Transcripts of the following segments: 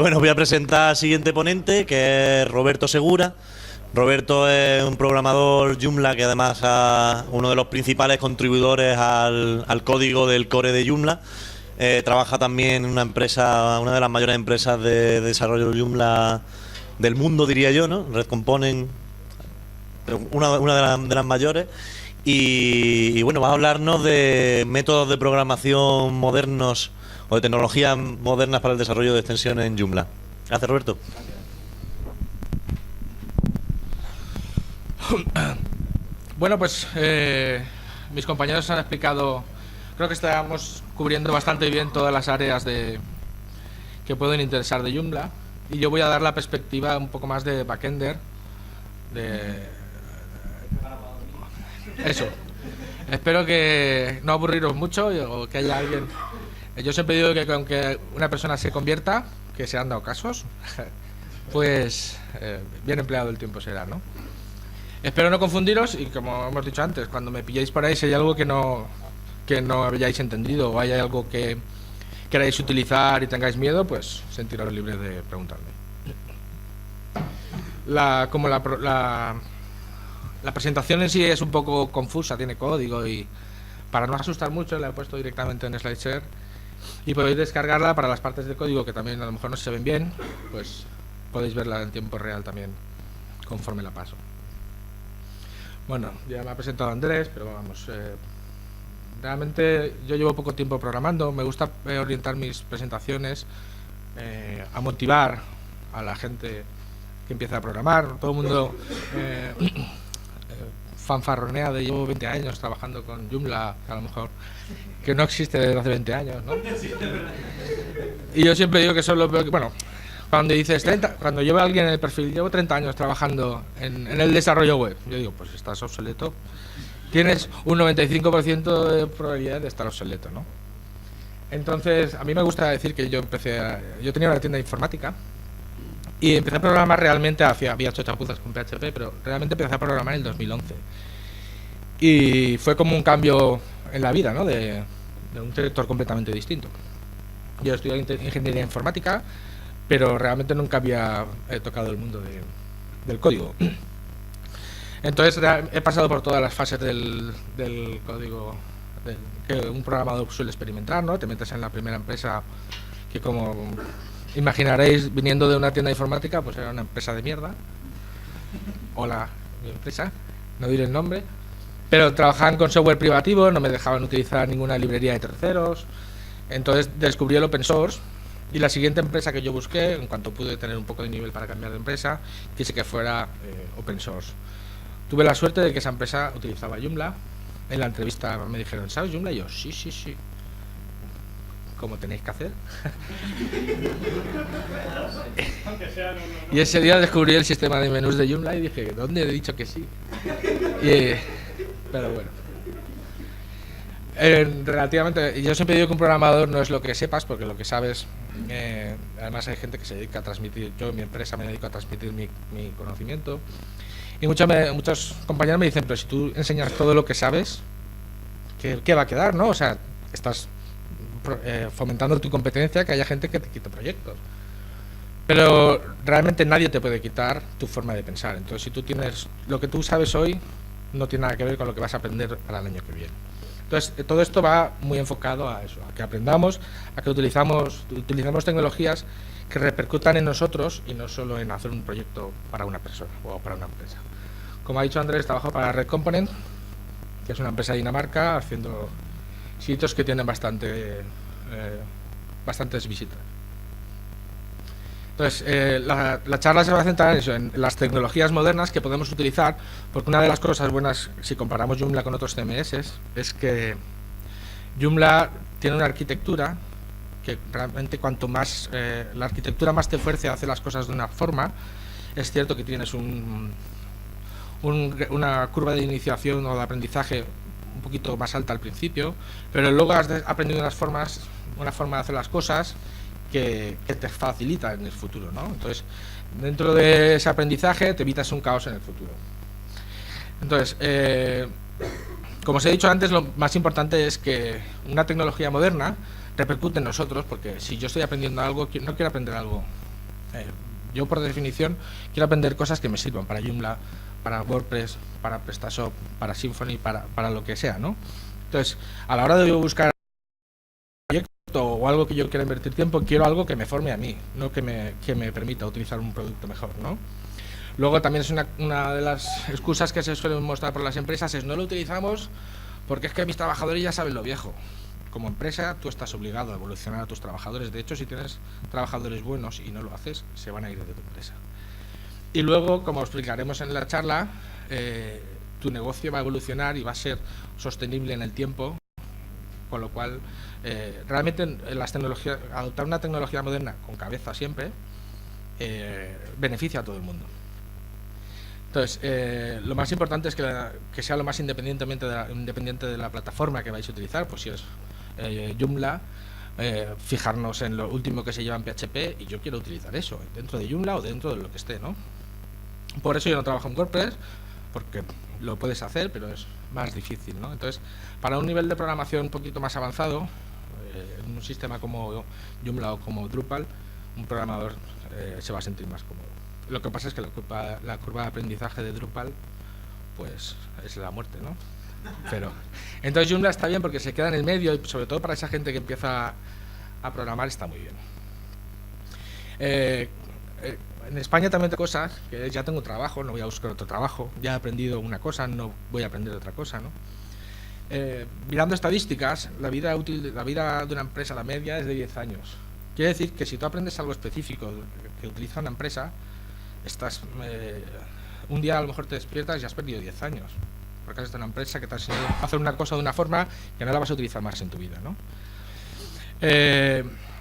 Bueno, voy a presentar al siguiente ponente, que es Roberto Segura. Roberto es un programador Joomla que además es uno de los principales contribuidores al código del core de Joomla. Trabaja también en una empresa, una de las mayores empresas de desarrollo de Joomla del mundo, diría yo, ¿no? Red Component, una de las mayores. Y bueno, va a hablarnos de métodos de programación modernos o de tecnologías modernas para el desarrollo de extensiones en Joomla. Gracias, Roberto. Bueno, pues mis compañeros han explicado, creo que estamos cubriendo bastante bien todas las áreas que pueden interesar de Joomla, y yo voy a dar la perspectiva un poco más de backender, eso. Espero que no aburriros mucho o que haya alguien. Yo siempre digo que aunque una persona se convierta, que se han dado casos, pues bien empleado el tiempo será, ¿no? Espero no confundiros y, como hemos dicho antes, cuando me pilláis por ahí, si hay algo que no hayáis entendido o hay algo que queráis utilizar y tengáis miedo, pues sentiros libres de preguntarme. La presentación en sí es un poco confusa, tiene código, y para no asustar mucho la he puesto directamente en SlideShare, y podéis descargarla para las partes del código que también a lo mejor no se ven bien, pues podéis verla en tiempo real también conforme la paso. Bueno, ya me ha presentado Andrés, pero vamos, realmente yo llevo poco tiempo programando. Me gusta orientar mis presentaciones a motivar a la gente que empieza a programar. Todo el mundo fanfarronea de llevo 20 años trabajando con Joomla, a lo mejor, que no existe desde hace 20 años, ¿no? Y yo siempre digo que eso es lo peor que, bueno, cuando dices 30, cuando lleva alguien en el perfil, llevo 30 años trabajando en el desarrollo web, yo digo, pues estás obsoleto. Tienes un 95% de probabilidad de estar obsoleto, ¿no? Entonces, a mí me gusta decir que yo tenía una tienda de informática y empecé a programar realmente, había hecho chapuzas con PHP, pero realmente empecé a programar en el 2011. Y fue como un cambio en la vida, ¿no? De un sector completamente distinto. Yo estudié ingeniería informática, pero realmente nunca había tocado el mundo del código. Entonces he pasado por todas las fases del código que un programador suele experimentar, ¿no? Te metes en la primera empresa que, como imaginaréis, viniendo de una tienda de informática, pues era una empresa de mierda. Hola, mi empresa, no diré el nombre, pero trabajaban con software privativo, no me dejaban utilizar ninguna librería de terceros. Entonces descubrí el open source. Y la siguiente empresa que yo busqué, en cuanto pude tener un poco de nivel para cambiar de empresa, quise que fuera open source. Tuve la suerte de que esa empresa utilizaba Joomla. En la entrevista me dijeron, ¿sabes Joomla? Y yo, sí. ¿Cómo tenéis que hacer? Y ese día descubrí el sistema de menús de Joomla y dije, ¿dónde he dicho que sí? Pero bueno. Relativamente, yo siempre digo que un programador no es lo que sepas, porque lo que sabes, además hay gente que se dedica a transmitir. Yo en mi empresa me dedico a transmitir mi conocimiento, y muchos compañeros me dicen, pero si tú enseñas todo lo que sabes, ¿qué va a quedar, no? O sea, estás fomentando tu competencia, que haya gente que te quite proyectos, pero realmente nadie te puede quitar tu forma de pensar. Entonces, si tú tienes lo que tú sabes hoy, no tiene nada que ver con lo que vas a aprender para el año que viene. Entonces, todo esto va muy enfocado a eso, a que aprendamos, a que utilicemos tecnologías que repercutan en nosotros y no solo en hacer un proyecto para una persona o para una empresa. Como ha dicho Andrés, trabajo para Red Component, que es una empresa de Dinamarca, haciendo sitios que tienen bastantes visitas. Entonces, la charla se va a centrar en eso, en las tecnologías modernas que podemos utilizar, porque una de las cosas buenas, si comparamos Joomla con otros CMS, es que Joomla tiene una arquitectura que realmente cuanto más la arquitectura más te fuerce a hacer las cosas de una forma. Es cierto que tienes una curva de iniciación o de aprendizaje un poquito más alta al principio, pero luego has aprendido una forma de hacer las cosas que te facilita en el futuro, ¿no? Entonces, dentro de ese aprendizaje te evitas un caos en el futuro. Entonces, como os he dicho antes, lo más importante es que una tecnología moderna repercute en nosotros, porque si yo estoy aprendiendo algo, no quiero aprender algo Yo, por definición, quiero aprender cosas que me sirvan para Joomla, para WordPress, para PrestaShop, para Symfony, para lo que sea, ¿no? Entonces, a la hora de buscar un proyecto o algo que yo quiera invertir tiempo, quiero algo que me forme a mí, no que me permita utilizar un producto mejor, ¿no? Luego también es una de las excusas que se suelen mostrar por las empresas, es no lo utilizamos porque es que mis trabajadores ya saben lo viejo. Como empresa, tú estás obligado a evolucionar a tus trabajadores. De hecho, si tienes trabajadores buenos y no lo haces, se van a ir de tu empresa. Y luego, como explicaremos en la charla, tu negocio va a evolucionar y va a ser sostenible en el tiempo, con lo cual, realmente las tecnologías, adoptar una tecnología moderna con cabeza siempre, beneficia a todo el mundo. Entonces, lo más importante es que sea lo más independiente de la plataforma que vais a utilizar, pues si es Joomla, fijarnos en lo último que se lleva en PHP, y yo quiero utilizar eso dentro de Joomla o dentro de lo que esté, ¿no? Por eso yo no trabajo en WordPress, porque lo puedes hacer, pero es más difícil, ¿no? Entonces, para un nivel de programación un poquito más avanzado, en un sistema como Joomla o como Drupal, un programador se va a sentir más cómodo. Lo que pasa es que la curva de aprendizaje de Drupal, pues es la muerte, ¿no? Pero entonces Joomla está bien porque se queda en el medio, y sobre todo para esa gente que empieza a programar está muy bien. En España también tengo cosas que ya tengo trabajo, no voy a buscar otro trabajo, ya he aprendido una cosa, no voy a aprender otra cosa, ¿no? Mirando estadísticas, la vida de una empresa, la media, es de 10 años. Quiere decir que si tú aprendes algo específico que utiliza una empresa, un día a lo mejor te despiertas y has perdido 10 años, porque has estado en una empresa que te ha enseñado a hacer una cosa de una forma que no la vas a utilizar más en tu vida, ¿no?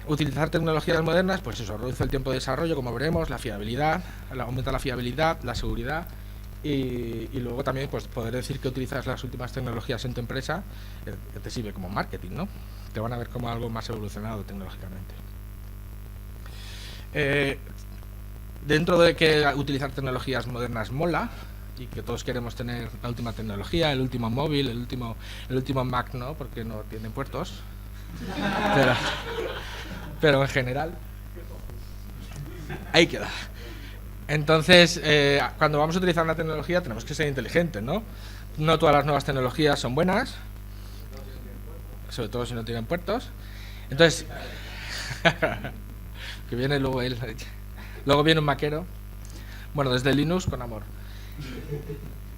Utilizar tecnologías modernas, pues eso, reduce el tiempo de desarrollo, como veremos, la fiabilidad, aumenta la fiabilidad, la seguridad, y luego también pues poder decir que utilizas las últimas tecnologías en tu empresa, te sirve como marketing, ¿no? Te van a ver como algo más evolucionado tecnológicamente. Dentro de que utilizar tecnologías modernas mola, y que todos queremos tener la última tecnología, el último móvil, el último Mac, ¿no? Porque no tienen puertos. Pero en general, ahí queda. Entonces, cuando vamos a utilizar una tecnología tenemos que ser inteligentes, ¿no? No todas las nuevas tecnologías son buenas, sobre todo si no tienen puertos. Entonces, que viene luego él. Luego viene un maquero. Bueno, desde Linux con amor.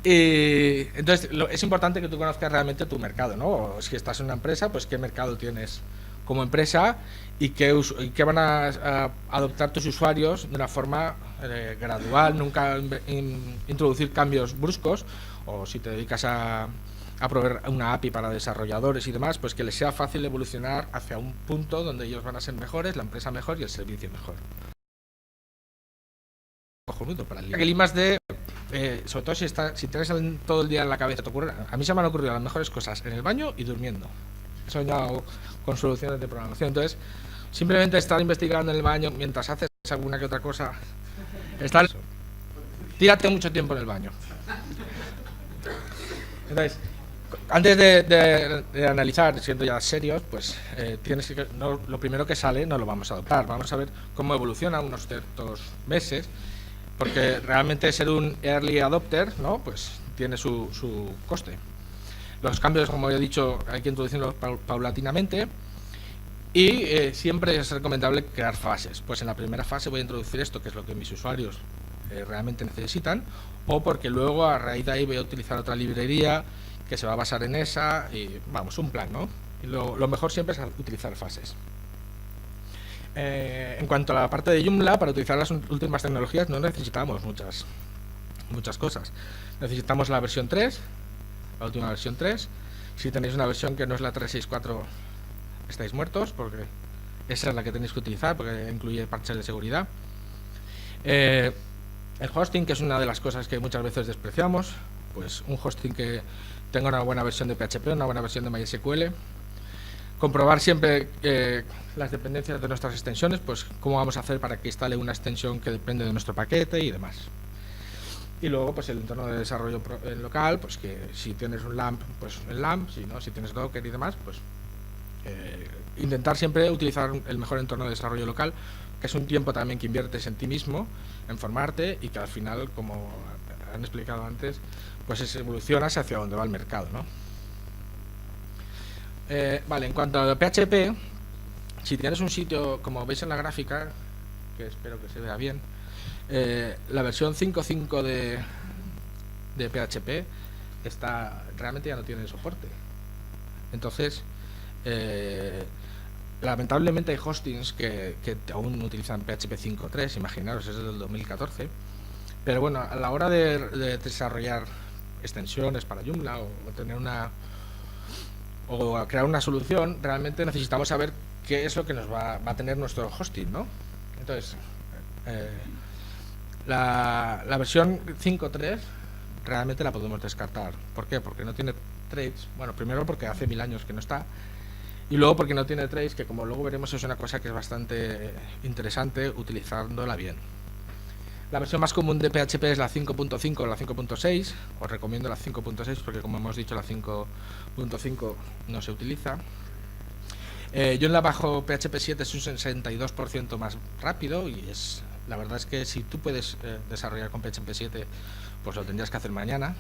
Entonces, es importante que tú conozcas realmente tu mercado, ¿no? O si estás en una empresa, pues qué mercado tienes como empresa y qué van a adoptar tus usuarios de una forma gradual, nunca introducir cambios bruscos, o si te dedicas a proveer una API para desarrolladores y demás, pues que les sea fácil evolucionar hacia un punto donde ellos van a ser mejores, la empresa mejor y el servicio mejor. Cojonudo para el I+D, sobre todo si tienes todo el día en la cabeza, te ocurre. A mí se me han ocurrido las mejores cosas en el baño y durmiendo. He soñado con soluciones de programación. Entonces, simplemente estar investigando en el baño mientras haces alguna que otra cosa, tírate mucho tiempo en el baño. Entonces, antes de analizar, siendo ya serios, pues tienes que lo primero que sale no lo vamos a adoptar. Vamos a ver cómo evoluciona unos ciertos meses, porque realmente ser un early adopter, ¿no? Pues tiene su coste. Los cambios, como he dicho, hay que introducirlos paulatinamente, y siempre es recomendable crear fases. Pues en la primera fase voy a introducir esto, que es lo que mis usuarios realmente necesitan, o porque luego a raíz de ahí voy a utilizar otra librería que se va a basar en esa, y vamos, un plan, ¿no? Y lo mejor siempre es utilizar fases. En cuanto a la parte de Joomla, para utilizar las últimas tecnologías no necesitamos muchas cosas. Necesitamos la versión 3, la última versión 3. Si tenéis una versión que no es la 3.6.4, estáis muertos, porque esa es la que tenéis que utilizar, porque incluye parches de seguridad. El hosting, que es una de las cosas que muchas veces despreciamos, pues un hosting que tenga una buena versión de PHP, una buena versión de MySQL. Comprobar siempre las dependencias de nuestras extensiones, pues cómo vamos a hacer para que instale una extensión que depende de nuestro paquete y demás. Y luego, pues el entorno de desarrollo local, pues que si tienes un LAMP, pues el LAMP, si tienes Docker y demás, pues intentar siempre utilizar el mejor entorno de desarrollo local, que es un tiempo también que inviertes en ti mismo, en formarte, y que al final, como han explicado antes, pues evolucionas hacia donde va el mercado, ¿no? Vale, en cuanto a PHP, si tienes un sitio, como veis en la gráfica, que espero que se vea bien, la versión 5.5 de PHP realmente ya no tiene soporte. Entonces, lamentablemente hay hostings que aún utilizan PHP 5.3, imaginaros, es del 2014. Pero bueno, a la hora de desarrollar extensiones para Joomla o crear una solución, realmente necesitamos saber qué es lo que nos va a tener nuestro hosting, ¿no? Entonces, la versión 5.3 realmente la podemos descartar. ¿Por qué? Porque no tiene traits. Bueno, primero porque hace 1000 años que no está, y luego porque no tiene traits, que como luego veremos es una cosa que es bastante interesante utilizándola bien. La versión más común de PHP es la 5.5 o la 5.6. Os recomiendo la 5.6 porque, como hemos dicho, la 5.5 no se utiliza. Yo en la bajo PHP 7 es un 62% más rápido, y la verdad es que si tú puedes desarrollar con PHP 7, pues lo tendrías que hacer mañana.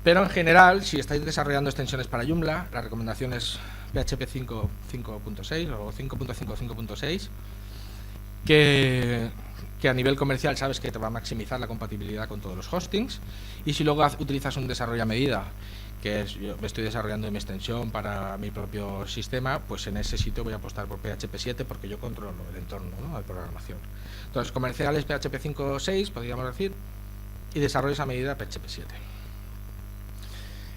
Pero en general, si estáis desarrollando extensiones para Joomla, la recomendación es PHP 5.6 o 5.5.6, que a nivel comercial sabes que te va a maximizar la compatibilidad con todos los hostings. Y si luego utilizas un desarrollo a medida, que es, yo me estoy desarrollando mi extensión para mi propio sistema, pues en ese sitio voy a apostar por PHP 7 porque yo controlo el entorno, ¿no?, de programación. Entonces, comerciales PHP 5.6, podríamos decir, y desarrollos a medida PHP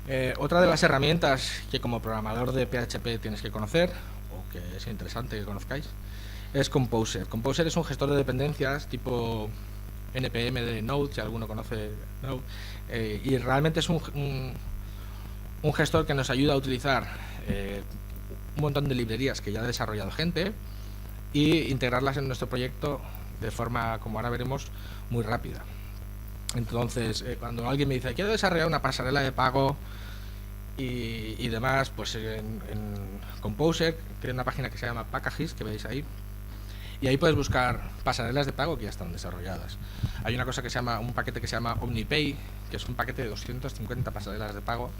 7. Otra de las herramientas que como programador de PHP tienes que conocer, o que es interesante que conozcáis, es Composer. Composer es un gestor de dependencias tipo NPM de Node, si alguno conoce Node, y realmente es un gestor que nos ayuda a utilizar un montón de librerías que ya ha desarrollado gente y integrarlas en nuestro proyecto de forma, como ahora veremos, muy rápida. Entonces, cuando alguien me dice quiero desarrollar una pasarela de pago y demás, pues en Composer tiene una página que se llama Packages, que veis ahí, y ahí puedes buscar pasarelas de pago que ya están desarrolladas. Hay una cosa que se llama, un paquete que se llama OmniPay, que es un paquete de 250 pasarelas de pago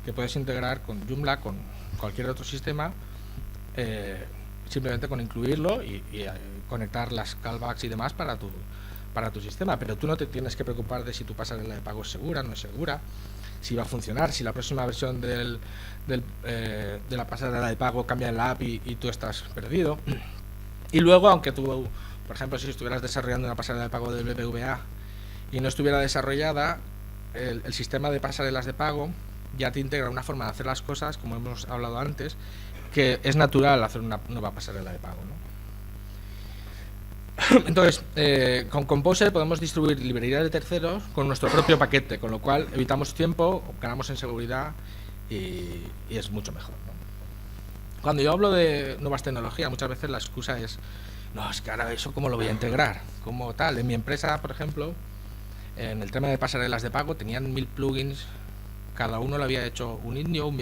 que puedes integrar con Joomla, con cualquier otro sistema, simplemente con incluirlo y conectar las callbacks y demás para tu sistema. Pero tú no te tienes que preocupar de si tu pasarela de pago es segura, no es segura, si va a funcionar, si la próxima versión de la pasarela de pago cambia en la API y tú estás perdido. Y luego, aunque tú, por ejemplo, si estuvieras desarrollando una pasarela de pago del BBVA y no estuviera desarrollada, el sistema de pasarelas de pago ya te integra una forma de hacer las cosas, como hemos hablado antes, que es natural hacer una nueva pasarela de pago, ¿no? Entonces, con Composer podemos distribuir librerías de terceros con nuestro propio paquete, con lo cual evitamos tiempo, ganamos en seguridad y es mucho mejor, ¿no? Cuando yo hablo de nuevas tecnologías, muchas veces la excusa es no, es que ahora eso cómo lo voy a integrar, como tal. En mi empresa, por ejemplo, en el tema de pasarelas de pago tenían 1000 plugins, cada uno le había hecho un indio, un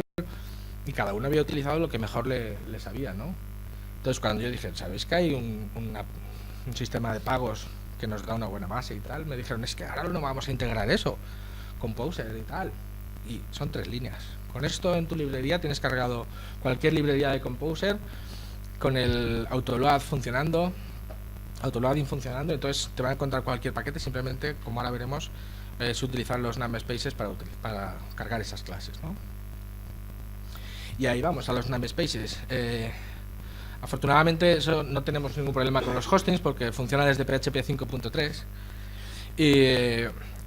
y cada uno había utilizado lo que mejor le sabía, ¿no? Entonces, cuando yo dije, ¿sabéis que hay un sistema de pagos que nos da una buena base y tal? Me dijeron, es que ahora no vamos a integrar eso, Composer y tal. Y son 3 líneas. Con esto en tu librería tienes cargado cualquier librería de Composer con el autoloading funcionando, entonces te va a encontrar cualquier paquete, simplemente, como ahora veremos, es utilizar los namespaces para cargar esas clases, ¿no? Y ahí vamos, a los namespaces. Afortunadamente eso no tenemos ningún problema con los hostings porque funciona desde PHP 5.3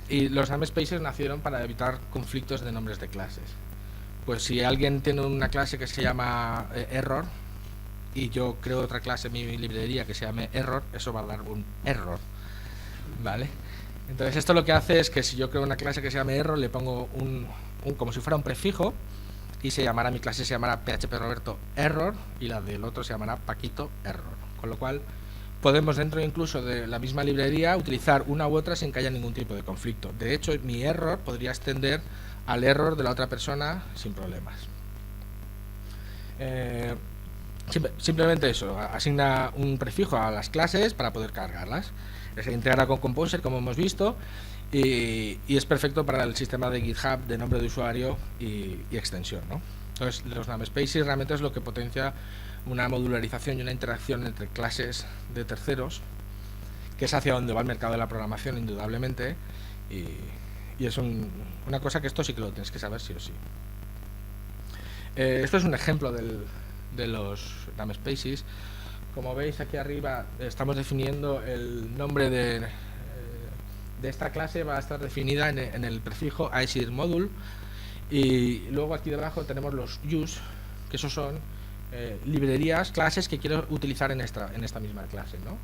y los namespaces nacieron para evitar conflictos de nombres de clases. Pues si alguien tiene una clase que se llama error y yo creo otra clase en mi librería que se llame error, eso va a dar un error, ¿vale? Entonces esto lo que hace es que si yo creo una clase que se llame error, le pongo como si fuera un prefijo y mi clase se llamará PHP Roberto error y la del otro se llamará Paquito error, con lo cual podemos dentro incluso de la misma librería utilizar una u otra sin que haya ningún tipo de conflicto. De hecho, mi error podría extender al error de la otra persona sin problemas. Simplemente eso, asigna un prefijo a las clases para poder cargarlas. Se integra con Composer, como hemos visto, y es perfecto para el sistema de GitHub de nombre de usuario y extensión, ¿no? Entonces, los namespaces realmente es lo que potencia una modularización y una interacción entre clases de terceros, que es hacia donde va el mercado de la programación, indudablemente, y es una cosa que esto sí que lo tienes que saber sí o sí. Esto es un ejemplo de los namespaces. Como veis aquí arriba estamos definiendo el nombre de esta clase, va a estar definida en el prefijo ASIR_module, y luego aquí debajo tenemos los use, que esos son librerías, clases que quiero utilizar en esta misma clase, ¿no?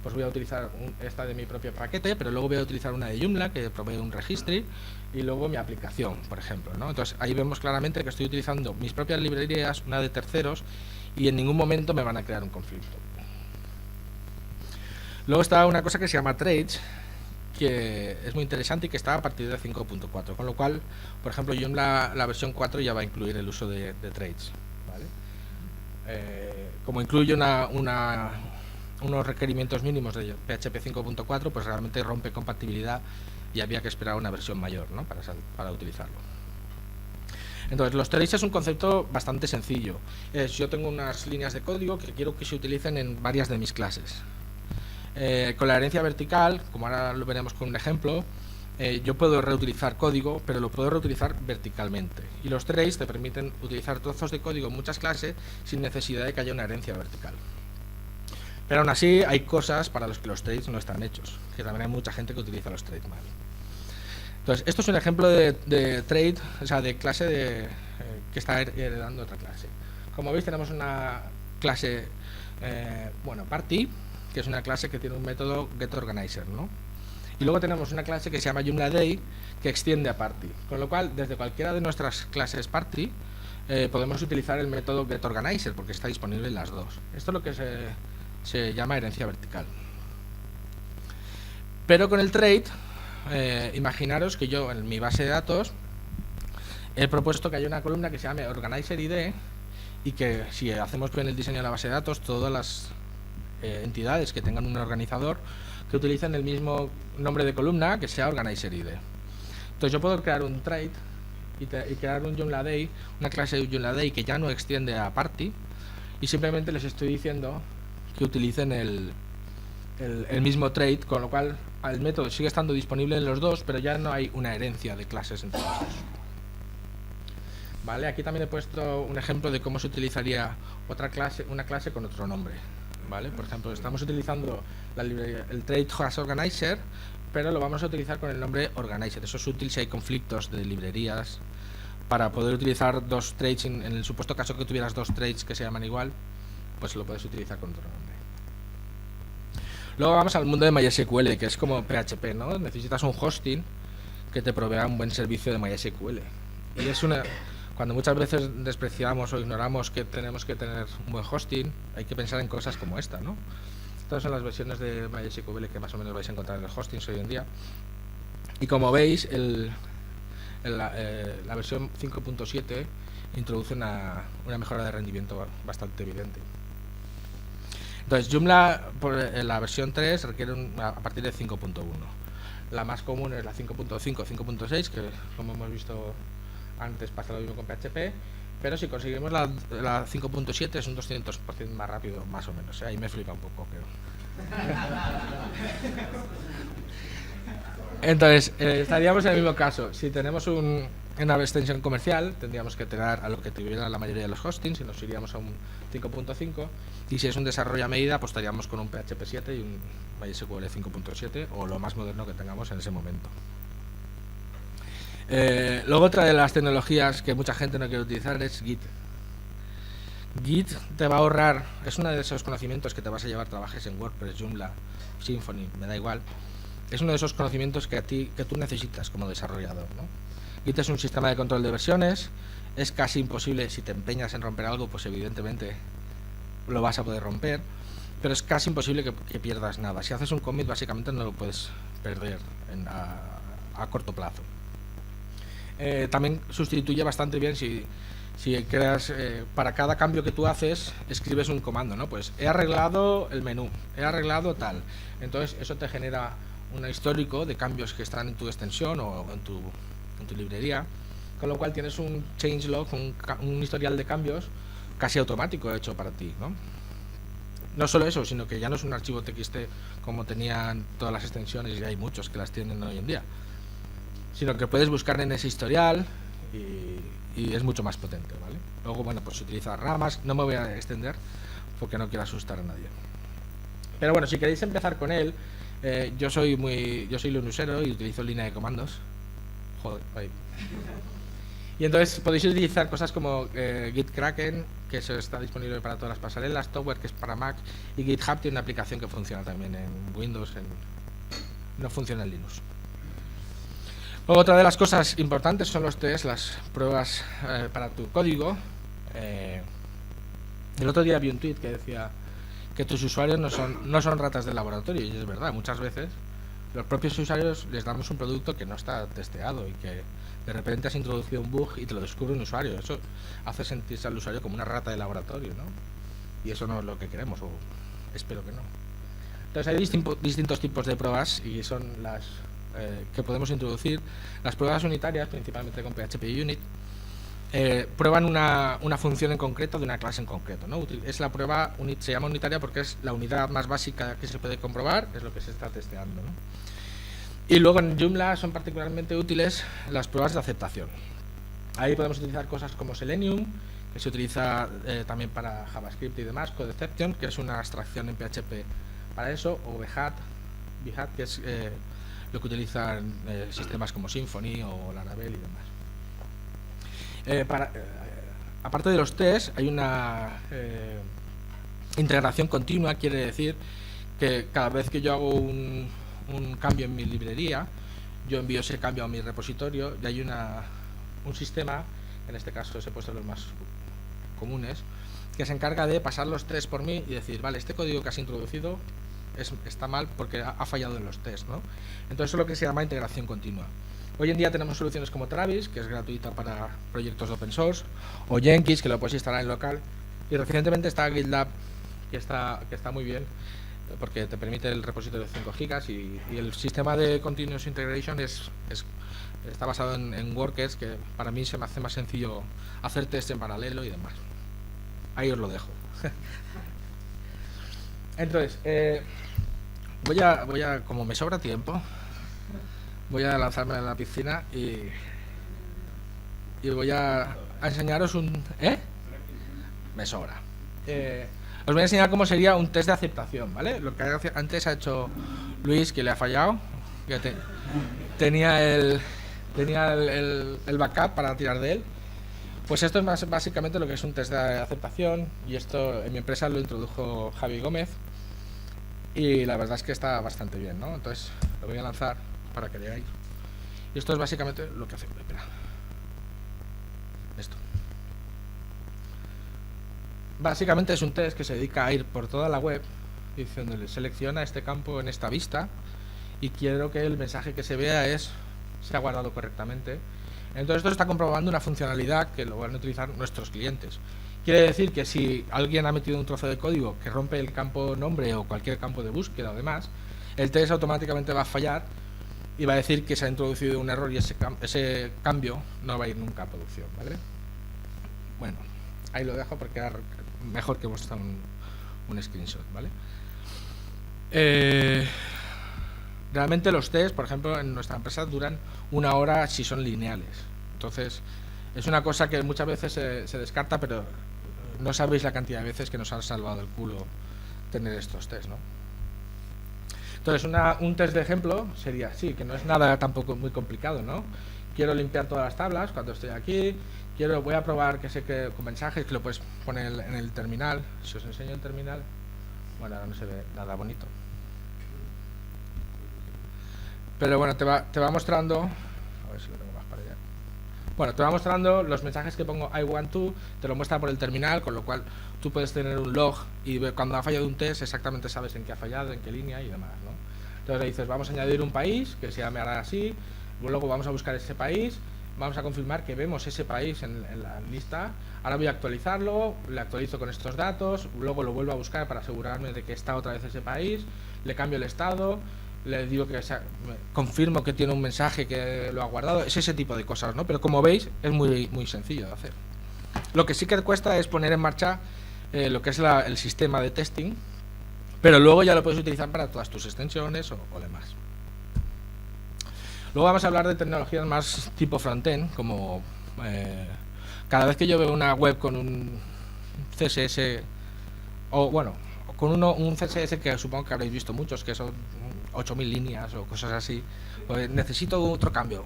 Pues voy a utilizar esta de mi propio paquete, pero luego voy a utilizar una de Joomla que provee un registry, y luego mi aplicación, por ejemplo, ¿no? Entonces ahí vemos claramente que estoy utilizando mis propias librerías, una de terceros, y en ningún momento me van a crear un conflicto. Luego está una cosa que se llama trades, que es muy interesante y que está a partir de 5.4, con lo cual, por ejemplo, Joomla la versión 4 ya va a incluir el uso de trades, ¿vale? Como incluye unos requerimientos mínimos de PHP 5.4, pues realmente rompe compatibilidad y había que esperar una versión mayor, ¿no? para utilizarlo. Entonces, los trades es un concepto bastante sencillo. Yo tengo unas líneas de código que quiero que se utilicen en varias de mis clases. Con la herencia vertical, como ahora lo veremos con un ejemplo, yo puedo reutilizar código, pero lo puedo reutilizar verticalmente. Y los trades te permiten utilizar trozos de código en muchas clases sin necesidad de que haya una herencia vertical. Pero aún así hay cosas para las que los trades no están hechos, que también hay mucha gente que utiliza los trades mal. Entonces, esto es un ejemplo de trade, o sea, de clase que está heredando otra clase. Como veis, tenemos una clase, party, que es una clase que tiene un método getOrganizer, ¿no? Y luego tenemos una clase que se llama JoomlaDay, que extiende a party, con lo cual, desde cualquiera de nuestras clases party, podemos utilizar el método getOrganizer, porque está disponible en las dos. Esto es lo que se llama herencia vertical. Pero con el trade, imaginaros que yo en mi base de datos he propuesto que haya una columna que se llame OrganizerID, y que si hacemos bien el diseño de la base de datos, todas las entidades que tengan un organizador que utilicen el mismo nombre de columna, que sea OrganizerID. Entonces yo puedo crear un trade y crear un JoomlaDay, una clase de JoomlaDay que ya no extiende a party, y simplemente les estoy diciendo que utilicen el mismo trade, con lo cual el método sigue estando disponible en los dos, pero ya no hay una herencia de clases entre los dos. Vale, aquí también he puesto un ejemplo de cómo se utilizaría una clase con otro nombre. ¿Vale? Por ejemplo, estamos utilizando el trade hasOrganizer, pero lo vamos a utilizar con el nombre Organizer. Eso es útil si hay conflictos de librerías, para poder utilizar dos trades. En el supuesto caso que tuvieras dos trades que se llaman igual, pues lo puedes utilizar con otro nombre. Luego vamos al mundo de MySQL, que es como PHP, ¿no? Necesitas un hosting que te provea un buen servicio de MySQL. Y es cuando muchas veces despreciamos o ignoramos que tenemos que tener un buen hosting, hay que pensar en cosas como esta, ¿no? Estas son las versiones de MySQL que más o menos vais a encontrar en los hostings hoy en día. Y como veis, la versión 5.7 introduce una mejora de rendimiento bastante evidente. Entonces, Joomla, por la versión 3, requiere a partir de 5.1. La más común es la 5.5, 5.6, que como hemos visto antes pasa lo mismo con PHP, pero si conseguimos la 5.7 es un 200% más rápido, más o menos. Ahí me flipa un poco, creo. Entonces, estaríamos en el mismo caso. Si tenemos una extensión comercial, tendríamos que tener a lo que tuviera la mayoría de los hostings y nos iríamos a un 5.5. Y si es un desarrollo a medida, pues estaríamos con un PHP 7 y un MySQL 5.7 o lo más moderno que tengamos en ese momento. Luego, otra de las tecnologías que mucha gente no quiere utilizar es Git. Git te va a ahorrar, es uno de esos conocimientos que te vas a llevar, trabajes en WordPress, Joomla, Symfony, me da igual. Es uno de esos conocimientos que tú necesitas como desarrollador, ¿no? Git es un sistema de control de versiones, es casi imposible. Si te empeñas en romper algo, pues evidentemente lo vas a poder romper, pero es casi imposible que pierdas nada. Si haces un commit, básicamente no lo puedes perder a corto plazo. También sustituye bastante bien si Si creas, para cada cambio que tú haces, escribes un comando, ¿no? Pues he arreglado el menú, he arreglado tal. Entonces eso te genera un histórico de cambios que están en tu extensión o en tu librería, con lo cual tienes un changelog, un historial de cambios casi automático hecho para ti, ¿no? No solo eso, sino que ya no es un archivo TXT como tenían todas las extensiones, y hay muchos que las tienen hoy en día, sino que puedes buscar en ese historial y es mucho más potente, ¿vale? Luego, bueno, pues se utiliza ramas, no me voy a extender porque no quiero asustar a nadie. Pero bueno, si queréis empezar con él, yo soy Linuxero y utilizo línea de comandos. Joder, ahí. Y entonces podéis utilizar cosas como Git Kraken, que eso está disponible para todas las pasarelas, Tower, que es para Mac, y GitHub tiene una aplicación que funciona también en Windows, no funciona en Linux. Luego, otra de las cosas importantes son los tests, las pruebas para tu código. El otro día vi un tweet que decía que tus usuarios no son ratas de laboratorio, y es verdad, muchas veces los propios usuarios les damos un producto que no está testeado y que de repente has introducido un bug y te lo descubre un usuario. Eso hace sentirse al usuario como una rata de laboratorio, ¿no? Y eso no es lo que queremos, o espero que no. Entonces hay distintos tipos de pruebas y son las que podemos introducir. Las pruebas unitarias, principalmente con PHP Unit, prueban una función en concreto de una clase en concreto, ¿no? Es la prueba, se llama unitaria porque es la unidad más básica que se puede comprobar, es lo que se está testeando, ¿no? Y luego en Joomla son particularmente útiles las pruebas de aceptación. Ahí podemos utilizar cosas como Selenium, que se utiliza también para JavaScript y demás, Codeception, que es una abstracción en PHP para eso, o Behat, que es lo que utilizan sistemas como Symfony o Laravel y demás. Aparte de los tests, hay una integración continua, quiere decir que cada vez que yo hago un cambio en mi librería, yo envío ese cambio a mi repositorio y hay un sistema, en este caso os he puesto los más comunes, que se encarga de pasar los tests por mí y decir, vale, este código que has introducido está mal porque ha fallado en los tests, ¿no? Entonces eso es lo que se llama integración continua. Hoy en día tenemos soluciones como Travis, que es gratuita para proyectos de open source, o Jenkins, que lo puedes instalar en local, y recientemente está GitLab, que está muy bien, porque te permite el repositorio de 5 gigas y el sistema de Continuous Integration está basado en workers, que para mí se me hace más sencillo hacer test en paralelo y demás. Ahí os lo dejo. Entonces, voy a, como me sobra tiempo, voy a lanzarme a la piscina y voy a enseñaros me sobra. Os voy a enseñar cómo sería un test de aceptación, ¿vale? Lo que antes ha hecho Luis, que le ha fallado, que tenía el backup para tirar de él. Pues esto es básicamente lo que es un test de aceptación, y esto en mi empresa lo introdujo Javi Gómez y la verdad es que está bastante bien, ¿no? Entonces lo voy a lanzar para que veáis. Y esto es básicamente lo que hace. Espera. Esto. Básicamente es un test que se dedica a ir por toda la web diciéndole, selecciona este campo en esta vista y quiero que el mensaje que se vea se ha guardado correctamente. Entonces esto está comprobando una funcionalidad que lo van a utilizar nuestros clientes. Quiere decir que si alguien ha metido un trozo de código que rompe el campo nombre o cualquier campo de búsqueda o demás, el test automáticamente va a fallar y va a decir que se ha introducido un error y ese cambio no va a ir nunca a producción, ¿vale? Bueno, ahí lo dejo porque era mejor que mostrar un screenshot, ¿vale? Realmente los tests, por ejemplo, en nuestra empresa duran 1 hora si son lineales. Entonces, es una cosa que muchas veces se descarta, pero no sabéis la cantidad de veces que nos han salvado el culo tener estos tests, ¿no? Entonces, un test de ejemplo sería así, que no es nada tampoco muy complicado, ¿no? Quiero limpiar todas las tablas cuando estoy aquí, voy a probar que sé que con mensajes, que lo puedes poner en el terminal. Si os enseño el terminal, bueno, ahora no se ve nada bonito. Pero bueno, te va mostrando, a ver si lo tengo más para allá. Bueno, te va mostrando los mensajes que pongo I want to, te lo muestra por el terminal, con lo cual tú puedes tener un log y cuando ha fallado un test exactamente sabes en qué ha fallado, en qué línea y demás, ¿no? Entonces le dices, vamos a añadir un país que se llamará así, luego vamos a buscar ese país, vamos a confirmar que vemos ese país en la lista. Ahora voy a actualizarlo, le actualizo con estos datos, luego lo vuelvo a buscar para asegurarme de que está otra vez ese país, le cambio el estado, le digo que confirmo que tiene un mensaje que lo ha guardado. Es ese tipo de cosas, ¿no? Pero como veis, es muy sencillo de hacer. Lo que sí que cuesta es poner en marcha lo que es el sistema de testing, pero luego ya lo puedes utilizar para todas tus extensiones o demás. Luego vamos a hablar de tecnologías más tipo frontend, como cada vez que yo veo una web con un CSS, o bueno, con un CSS que supongo que habréis visto muchos, que son 8000 líneas o cosas así, pues necesito otro cambio,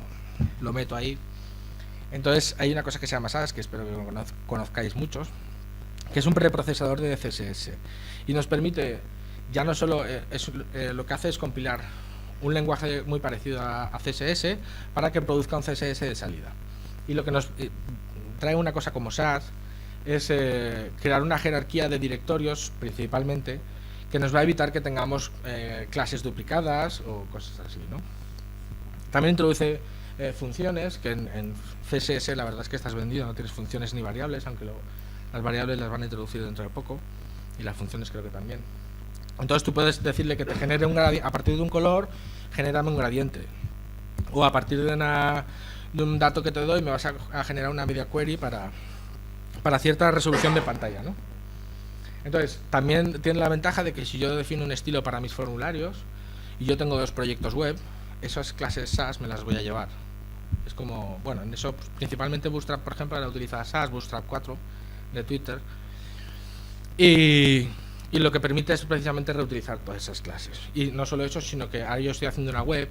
lo meto ahí. Entonces hay una cosa que se llama SAS, que espero que lo conozcáis muchos, que es un preprocesador de CSS y nos permite, ya no solo lo que hace es compilar un lenguaje muy parecido a CSS para que produzca un CSS de salida. Y lo que nos trae una cosa como SAS es crear una jerarquía de directorios principalmente, que nos va a evitar que tengamos clases duplicadas o cosas así, ¿no? También introduce funciones, que en CSS la verdad es que estás vendido, no tienes funciones ni variables, aunque las variables las van a introducir dentro de poco, y las funciones creo que también. Entonces tú puedes decirle que te genere un gradiente, a partir de un color, genérame un gradiente, o a partir de un dato que te doy me vas a generar una media query para cierta resolución de pantalla, ¿no? Entonces también tiene la ventaja de que si yo defino un estilo para mis formularios y yo tengo 2 proyectos web, esas clases SAS me las voy a llevar. Es como, bueno, en eso principalmente Bootstrap, por ejemplo, la utiliza SAS, Bootstrap 4 de Twitter, y lo que permite es precisamente reutilizar todas esas clases. Y no solo eso, sino que ahora yo estoy haciendo una web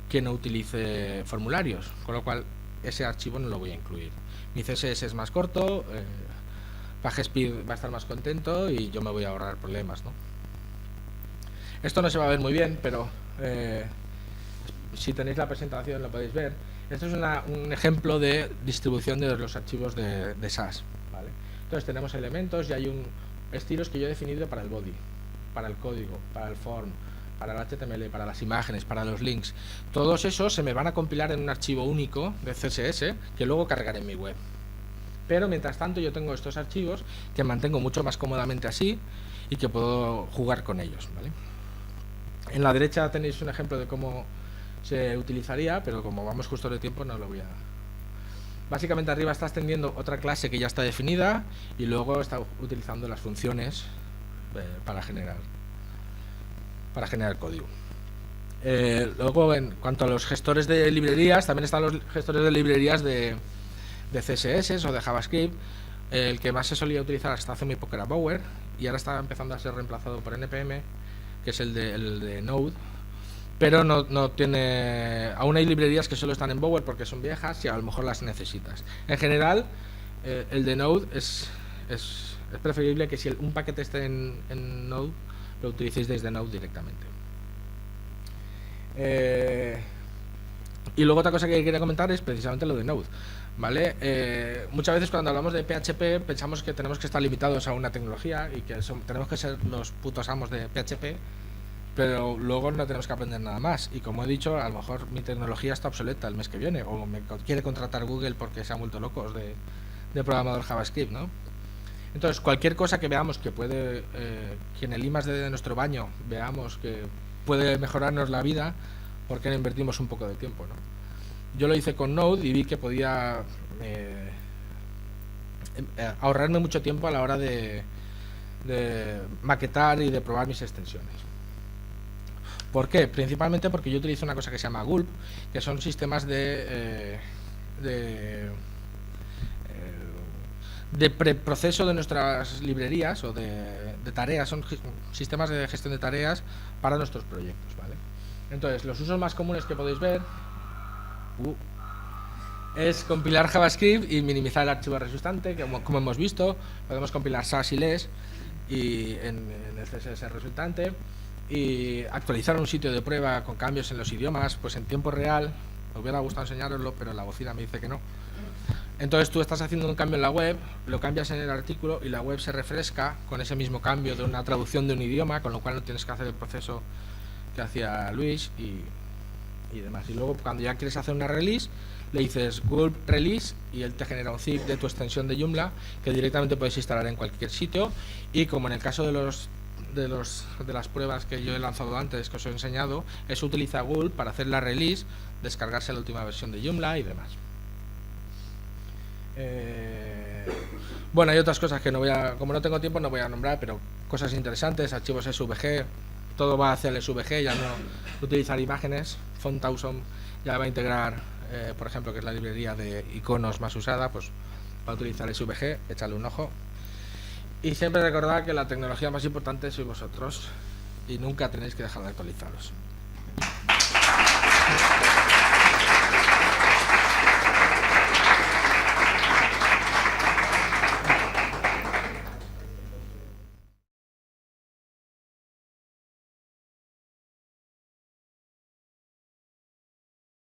que no utilice formularios, con lo cual ese archivo no lo voy a incluir. Mi CSS es más corto, PageSpeed va a estar más contento y yo me voy a ahorrar problemas, ¿no? Esto no se va a ver muy bien, pero si tenéis la presentación lo podéis ver. Esto es un ejemplo de distribución de los archivos de SAS, ¿vale? Entonces tenemos elementos y hay estilos que yo he definido para el body, para el código, para el form, para el HTML, para las imágenes, para los links. Todos esos se me van a compilar en un archivo único de CSS que luego cargaré en mi web. Pero mientras tanto yo tengo estos archivos que mantengo mucho más cómodamente así y que puedo jugar con ellos, ¿vale? En la derecha tenéis un ejemplo de cómo se utilizaría, pero como vamos justo de tiempo no lo voy a... Básicamente arriba está extendiendo otra clase que ya está definida y luego está utilizando las funciones para generar código. Luego, en cuanto a los gestores de librerías, también están los gestores de librerías de CSS o de JavaScript. El que más se solía utilizar hasta hace muy poco era Bower y ahora está empezando a ser reemplazado por NPM, que es el de Node. Pero no tiene, aún hay librerías que solo están en Bower porque son viejas y a lo mejor las necesitas. En general, el de Node es preferible que si un paquete esté en Node, lo utilicéis desde Node directamente. Y luego otra cosa que quería comentar es precisamente lo de Node, ¿vale? Muchas veces cuando hablamos de PHP pensamos que tenemos que estar limitados a una tecnología y que tenemos que ser los putos amos de PHP, pero luego no tenemos que aprender nada más. Y como he dicho, a lo mejor mi tecnología está obsoleta el mes que viene, o me quiere contratar Google porque se han vuelto locos de programador JavaScript, ¿no? Entonces, cualquier cosa que veamos que puede, que en el I+D de nuestro baño veamos que puede mejorarnos la vida, ¿por qué no invertimos un poco de tiempo, no? Yo lo hice con Node y vi que podía ahorrarme mucho tiempo a la hora de maquetar y de probar mis extensiones. ¿Por qué? Principalmente porque yo utilizo una cosa que se llama Gulp, que son sistemas de preproceso de nuestras librerías o de tareas, son sistemas de gestión de tareas para nuestros proyectos, ¿vale? Entonces, los usos más comunes que podéis ver es compilar JavaScript y minimizar el archivo resultante, como hemos visto. Podemos compilar SAS y LES en el CSS resultante, y actualizar un sitio de prueba con cambios en los idiomas pues en tiempo real. Me hubiera gustado enseñaroslo, pero la bocina me dice que no. Entonces tú estás haciendo un cambio en la web, lo cambias en el artículo y la web se refresca con ese mismo cambio de una traducción de un idioma, con lo cual no tienes que hacer el proceso que hacía Luis y demás. Y luego cuando ya quieres hacer una release, le dices Gulp Release y él te genera un zip de tu extensión de Joomla que directamente puedes instalar en cualquier sitio. Y como en el caso de las pruebas que yo he lanzado antes, que os he enseñado, eso utiliza Gulp para hacer la release, descargarse la última versión de Joomla y demás. Bueno, hay otras cosas que no voy a, como no tengo tiempo, no voy a nombrar, pero cosas interesantes, archivos SVG, todo va hacia el SVG, ya no utilizar imágenes. Font Awesome ya va a integrar, por ejemplo, que es la librería de iconos más usada, pues va a utilizar SVG, echarle un ojo. Y siempre recordad que la tecnología más importante sois vosotros y nunca tenéis que dejar de actualizaros.